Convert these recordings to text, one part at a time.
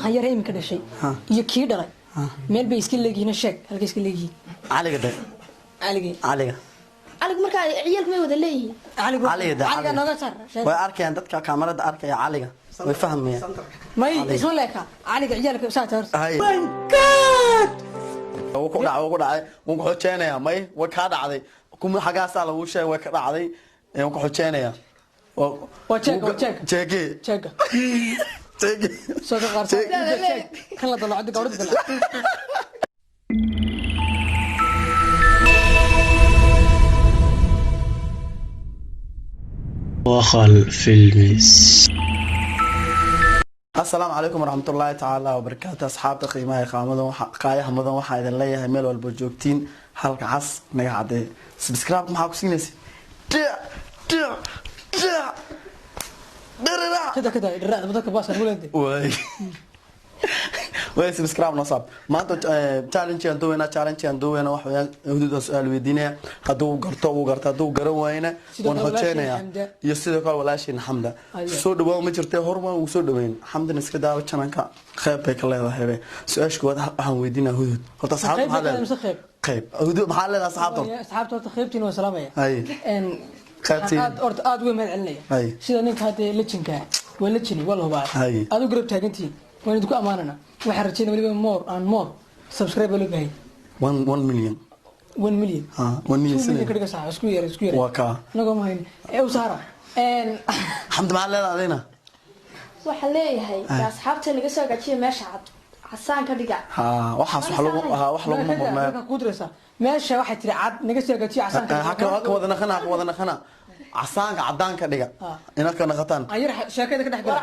hayar imika dhashay iyo kii dhalay meel bay iska leeyihiin sheeg halka iska leeyihiin caliga de caliga marka ciyalku may wada leeyihiin caliga naga sar way arkayaan dadka kaamarada arkaya caliga way fahmayaan may isma leeka caliga ciyalka saatar my god ugu dhacay ugu xojeenaya may way ka dhacday kuma xagaas lagu sheegay way ka dhacday ugu xojeenaya check soo qarso kala dalacad gawrad dal وخل فيلمس. السلام عليكم ورحمة الله تعالى وبركاته أصحاب قيمة خامدون قاية حمدون واحد اللي هي ميل والبوجوكتين حلقة عص نقعد سبسكرايب معاكم سينسي كده الرأي بدك باص الولد وين سبسكرايب نصاب ما أنت تشالنج عندو أنا واحد هدوء سؤال ويدينا هدو قرطة هدو قروينا ونحطينا يصير قال ولا شيء حمدا سود بوا مجرته هرما وسود وين حمدا نسكدا وشنكا خيب هيك الله هذا سؤال شو هذا ويدينا هدوء هذا صعب هذا خيب هدوء محل أصحابته خيبتين وسلامة أي aad weyn celcelinaya sida ninka hadda lejinka waa lejini wallah baa aad u garab taagantiin waan idinku amaanana waxa rajaynaa waliba more subscribe loo baahay 1 million 1 million 1 million kadiga sax isku yar waka naga ma hayn ee usara xamd ma leedaadina waxa leeyahay asxaabta naga soo gajiyo meesha cad xasaan ka dhiga waxaas wax lagu mamnuucay ku diraysa meesha waxa tiri cad naga soo gajiyo xasaan ka wadana khana casaanka cadaan ka dhiga inaad ka naqataan ayar sheekada ka dhex gala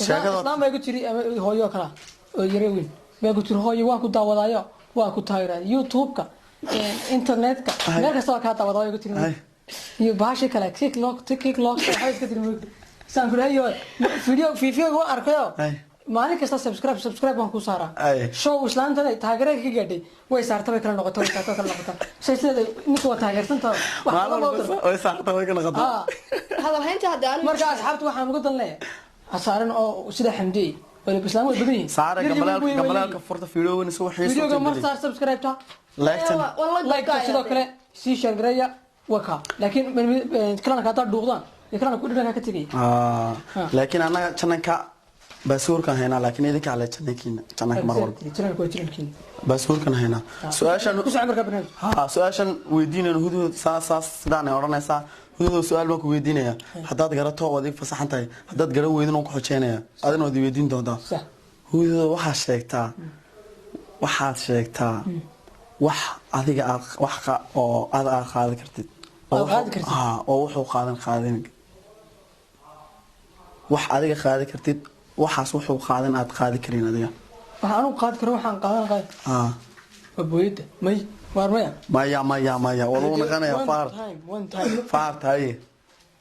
sheekada islaam bay ku jiri hooyo kala oo yare weyn bay ku jiri hooyo waan ku daawadayo waan ku taageeraa youtube-ka internet-ka meel kasta ka daawadayo ku jiri iyo baashi kala TikTok waxa iska jiri saan ku leeyahay video waa arkayo maalin kasta subscribe waan ku saaraa show islaanta taageerada ka gaadhay way saartay kala noqotay sayslada ninka waa taageersantaa way saartay way ka noqotay hadal haynta hadaan marka asxaabtu waxaan ugu danleeyahay asaaran oo sida xamdi wala islaam way badan yihiin saara gamalaalka furta video soo xiiso video mar saar subscribe ta like sidoo kale si share gareeya waka laakiin kalana ka taa dhuuqdaan kalana ku dhigana ka tagay laakiin anaga channelka basuurkan hayna laakiin idinka ala channelka mar walba basuurkan hayna su'aashan weydiinayno hudud saas sidaan ay oranaysaa hudud su'aal baan ku weydiinaya hadaad garato oo adig fasaxan tahay hadaad garan weydin oo ku xojeenaya adina wadi weydiin doontaa hudud waxaad sheegtaa wax adiga wax oo aad qaadi kartid oo wuxuu qaadin wax adiga qaadi kartid waxaas wuxuu qaadan aad qaadi karin adiga waxaan u qaad karo waxaan qaadan abooyada may maya walaal naqanaya faar tahay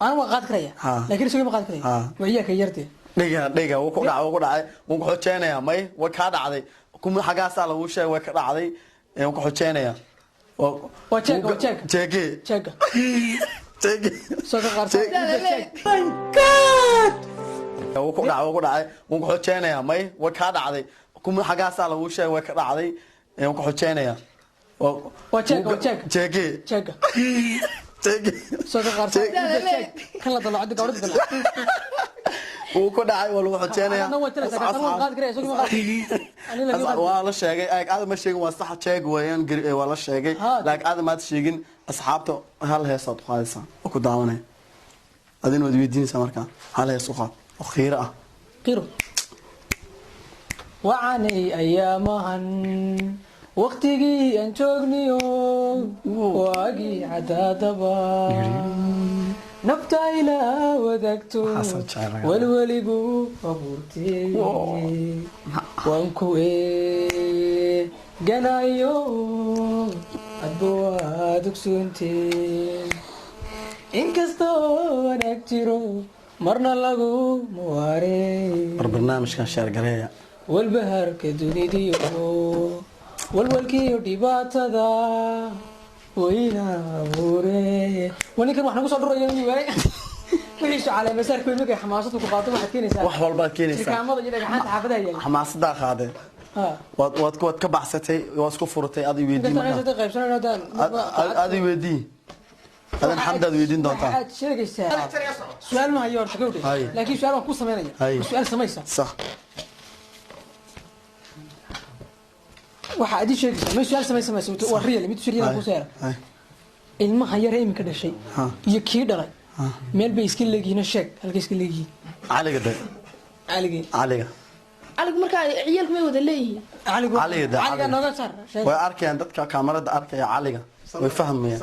aan ma qaad karaya laakiin isagoo ma qaad karaya wariya ka yartay dhiga uu ku dhacay uu ku xojeenaya may way ka dhacday kuma xagaas lagu sheegay way ka dhacday uu ku xojeenaya check soo qarso my god uu ku dhacay uu ku xojeenaya may way ka dhacday kuma xagaas lagu sheegay way ka dhacday uu ku xojeenaya check soo qarso kala dalacad gawrad dal uu ku dhacay wala wuxuu xojeenaya waa la sheegay aad ma sheegin waa sax check weeyaan waa la sheegay laakiin aad ma sheegin asxaabta hal heesad qaadaysa ku daawanay adina wad weydiinaysa marka hal hees u qaad خيرة وعني أيامها وقتي أنتوغنيو واقي عدادبا نبتا إلى ودكتو والوليقو أبورتي وانكو قنايو أدبوا دكسونتي إنكستو نكتيرو مرنا لغو مواري برنامج كان شهر قرية والبهر كدوني ديو والكيو ديباتا دا وينا بوري واني كان وحنا قصة دروا يومي باي وحيش على مسار كل مكان حماسته وقاطبه حكينيسا wax walba keenaysa كامada iyo dhagaxanta xaafadaha yaal xamaasada qaade waad ka baxsatay waad isku furtay adii weydii adii weydii adan xamdaad weydiin doontaa waxaad sheegaysaa su'aal ma hayo horta gowdhe laakiin su'aal waan ku sameynaya su'aal samaysa sax waxa aad sheegaysaa ma su'aal samaysa waa real mid shiriyada ku saara ilmaha yar ee imika dhashay iyo kii dhalay meel bay iska leeyihiin sheeg halka iska leeyihiin caliga day caliga markaa ciyaalku may wada leeyihiin caliga nooga saar way arkayaan dadka kaamarada arkaya caliga way fahmayaan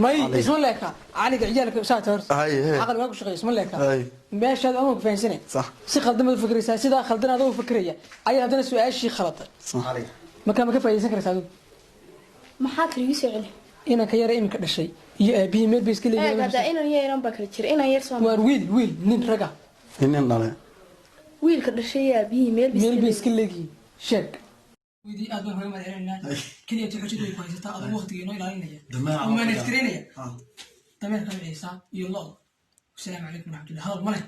may isma leeka caliga ciyaalka saata horta aqal waa ku shaqeeyay isma leeka meeshaad ama ku fahansanay si khaldamad fikraysaa sida khaldanaad u fikraya ayaa hadana su'aashii khalatay ma ka faa'iideysan kartaa adigu maxaa kaliya soo ina ka yar imika dhashay iyo aabihi meel bay iska leeyihiin hada ina yeeran ba kala jira ina yeer soo waa wiil nin raga nin dhalay wiilka dhashay aabihi meel bay iska leeyihiin sheeg ودي أدور هاي ما يعلنا كذي تحوش تقول كويس تا أدور وقت ينوي لعنية وما نفترينية تمام كم عيسى يلا السلام عليكم ورحمة الله هذا الملك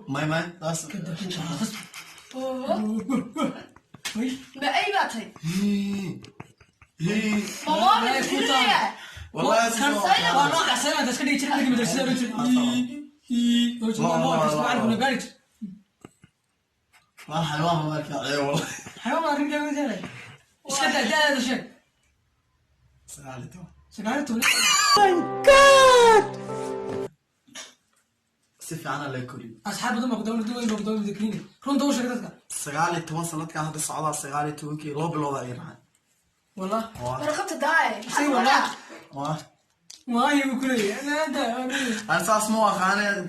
ماي بس كده بأي باتي والله والله سلام تسكني تشرب لي مدرسة بنت ما حيوان ما كان والله حيوان ما رجع من ذلك ايش كذا هذا الشيء سقالته ماي جاد سيف انا لا كوري اصحاب دم مقدون ذكريني كون دوش كذا سقالي 10 سنه كان هذا الصعود سقالي 2 كي روب لو يرحل والله انا خدت داي اي والله ما هي بكلي انا اساس مو اخانا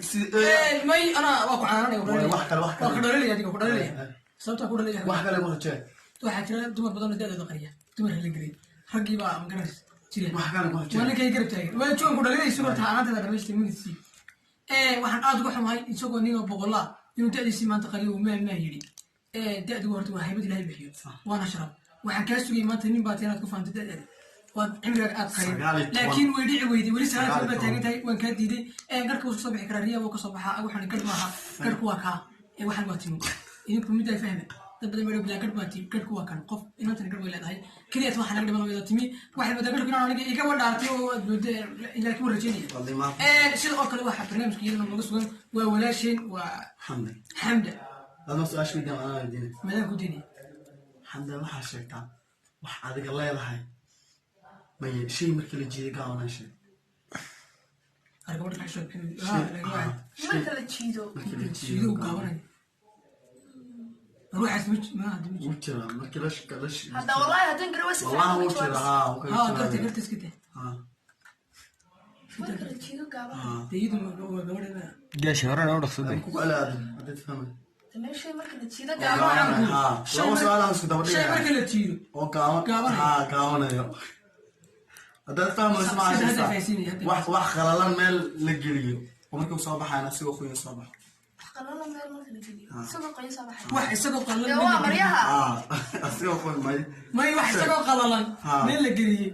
ماي انا واقع انا وحكه وكدلي هذيك كدلي sababta ku dhalay wax kale ma jee waxa jira dumar badan oo dadada qariya dumar la gariyo ragii baa am garas jireen wax kale ma jee wala kay garab taagay waa joon ku dhalay isoo taanada dhameystay minisi waxaan aad uga xumahay isagoo nin oo boqolaa inuu dadisi maanta qariyo ma yiri dadu horta waa haybad ilaahay bixiyo waana sharaf waxaan ka sugay maanta nin baa teenaad ku faantay dadada وان عمرك أبخير لكن ويدي ويدي ولي سنة تبى تاني وان كان ديدي قرك وصبح كرارية وكصبحها أو حنا قربها قرك واقع واحد واتيم إنكم متى فهمه تبدأ مرة بلا قرب واتيم قرك واقع قف إن أنت قرب ولا هاي كذي أتوقع حنا قرب ولا تيمي واحد بدأ قرك كنا نيجي يكون دارتي ود إلى كم رجيني شيء أكل واحد برنامج كذا لما نقص ولا شيء حمد أنا سؤال شو بدي أنا بديني ماذا كوديني حمد ما حشيتها واحد هذيك الله يرحمه ما شيء مركل الجيل قاونا شيء. أرجع لك شو كن مركل الجيل قاونا. روح اسمك ما عندي مش. وترى مركلش كلش. هذا والله هتنقر وسك. والله وترى قلت كده. مركل الجيل قاونا. تيجي قاونا. جاش هرنا ورخ صدق. ولا هذا تفهم. تمشي مركل الجيل قاونا. لو سؤال أنا سكتوا بدي. شيء مركل الجيل. أو قاونا. قاونا يا. هذا فاهم اسمع wax khalalan meel la geliyo markuu soo baxayna sidoo qoyn soo baxo khalalan meel markuu la geliyo sidoo qoyn soo baxay wax isagoo qalalan waa maryaha sidoo qoyn may wax isagoo qalalan meel la geliyo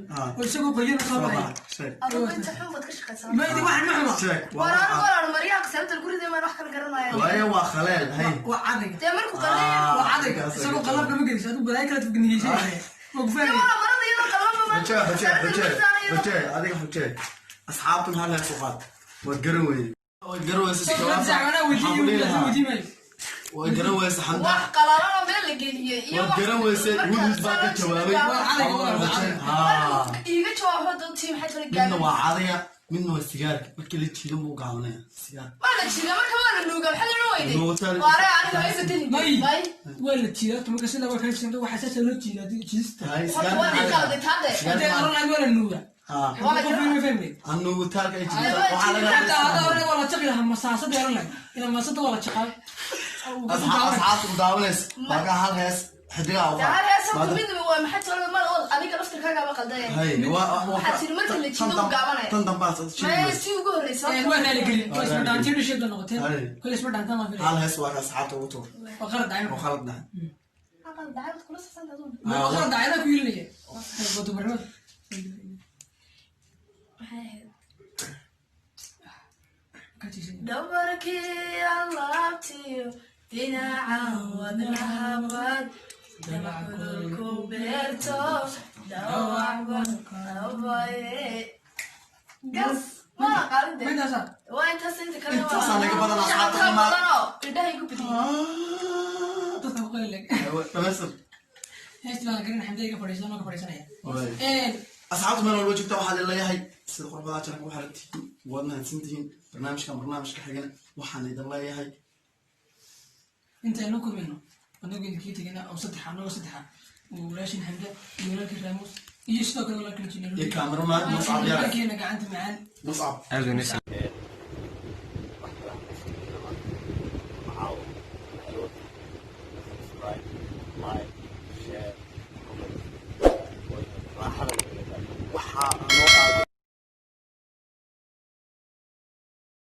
isagoo qoyn soo baxay adigu inta xubad ka shaqaysan may di wax maxma wala maryaha sababta guriga ma wax kala garanayo waa waa khaleel hay waa adiga de markuu qalay waa adiga isagoo qalab kama geliyo adigu balaay kala tafgniyay حجاج هذيك حجاج أصحابهم هلا سقاط والجروي والجروي حمد وقلنا بين الجيل والجروي ولد باقي جوابي إيجا جواب هذا تيم حتى الجامعة منه وعادية منه السجار بكل شيء مو قاعدين السجار ولا شيء ما كمان النوجا حتى النويدي وارا أنا هاي بدني باي ولا تشيل تمك كسيلا وكان يسمى وحساس إنه تشيل دي تشيلته هاي سجار هذا أنا ولا النوجا ولا فهمني أنو تارك أي شيء هذا ولا تقول هم مساعدة ده ولا إذا مساعدة ولا شقال أصحاب مداولس بقى هالهس حديقة هالهس مين هو محط ولا ما أقول أنا كنفس كذا ما قدامي هاي حسين مرت اللي تشيله قابنا تنتبه ما يسوي جوري صح وين اللي قلي كل اسمه دانتين وشيء ده نقطتين كل اسمه دانتين ما في هالهس واقع أصحاب توتو وخلط دعينا وخلط دعينا عقل دعينا كل سنة تظن ما وخلط دعينا كل اللي بدو برمج هاي دبركي الله تيو دينا عودنا هباد دمع كل كوبيرتو دوعبن أباي قص ما قال ده وين تسنت كلام انت صار لك بدل اصحاب ما كده يقول بدي تسوق لك بس ايش تبغى قرن حمدي كفريسان ما كفريسان ايه اصحاب من الوجه تو waxaa leeyahay sida qurbaha jira ku xaragtii wadna hansantiin barnaamijka xigana waxaan idin leeyahay انت نوكو منه ونوكو كيتنا او صدح انو صدح ولاشين حمده يولك راموس يشتوك ولا كنتي يا كاميرا ما مصعب يا كينا قعدت معان مصعب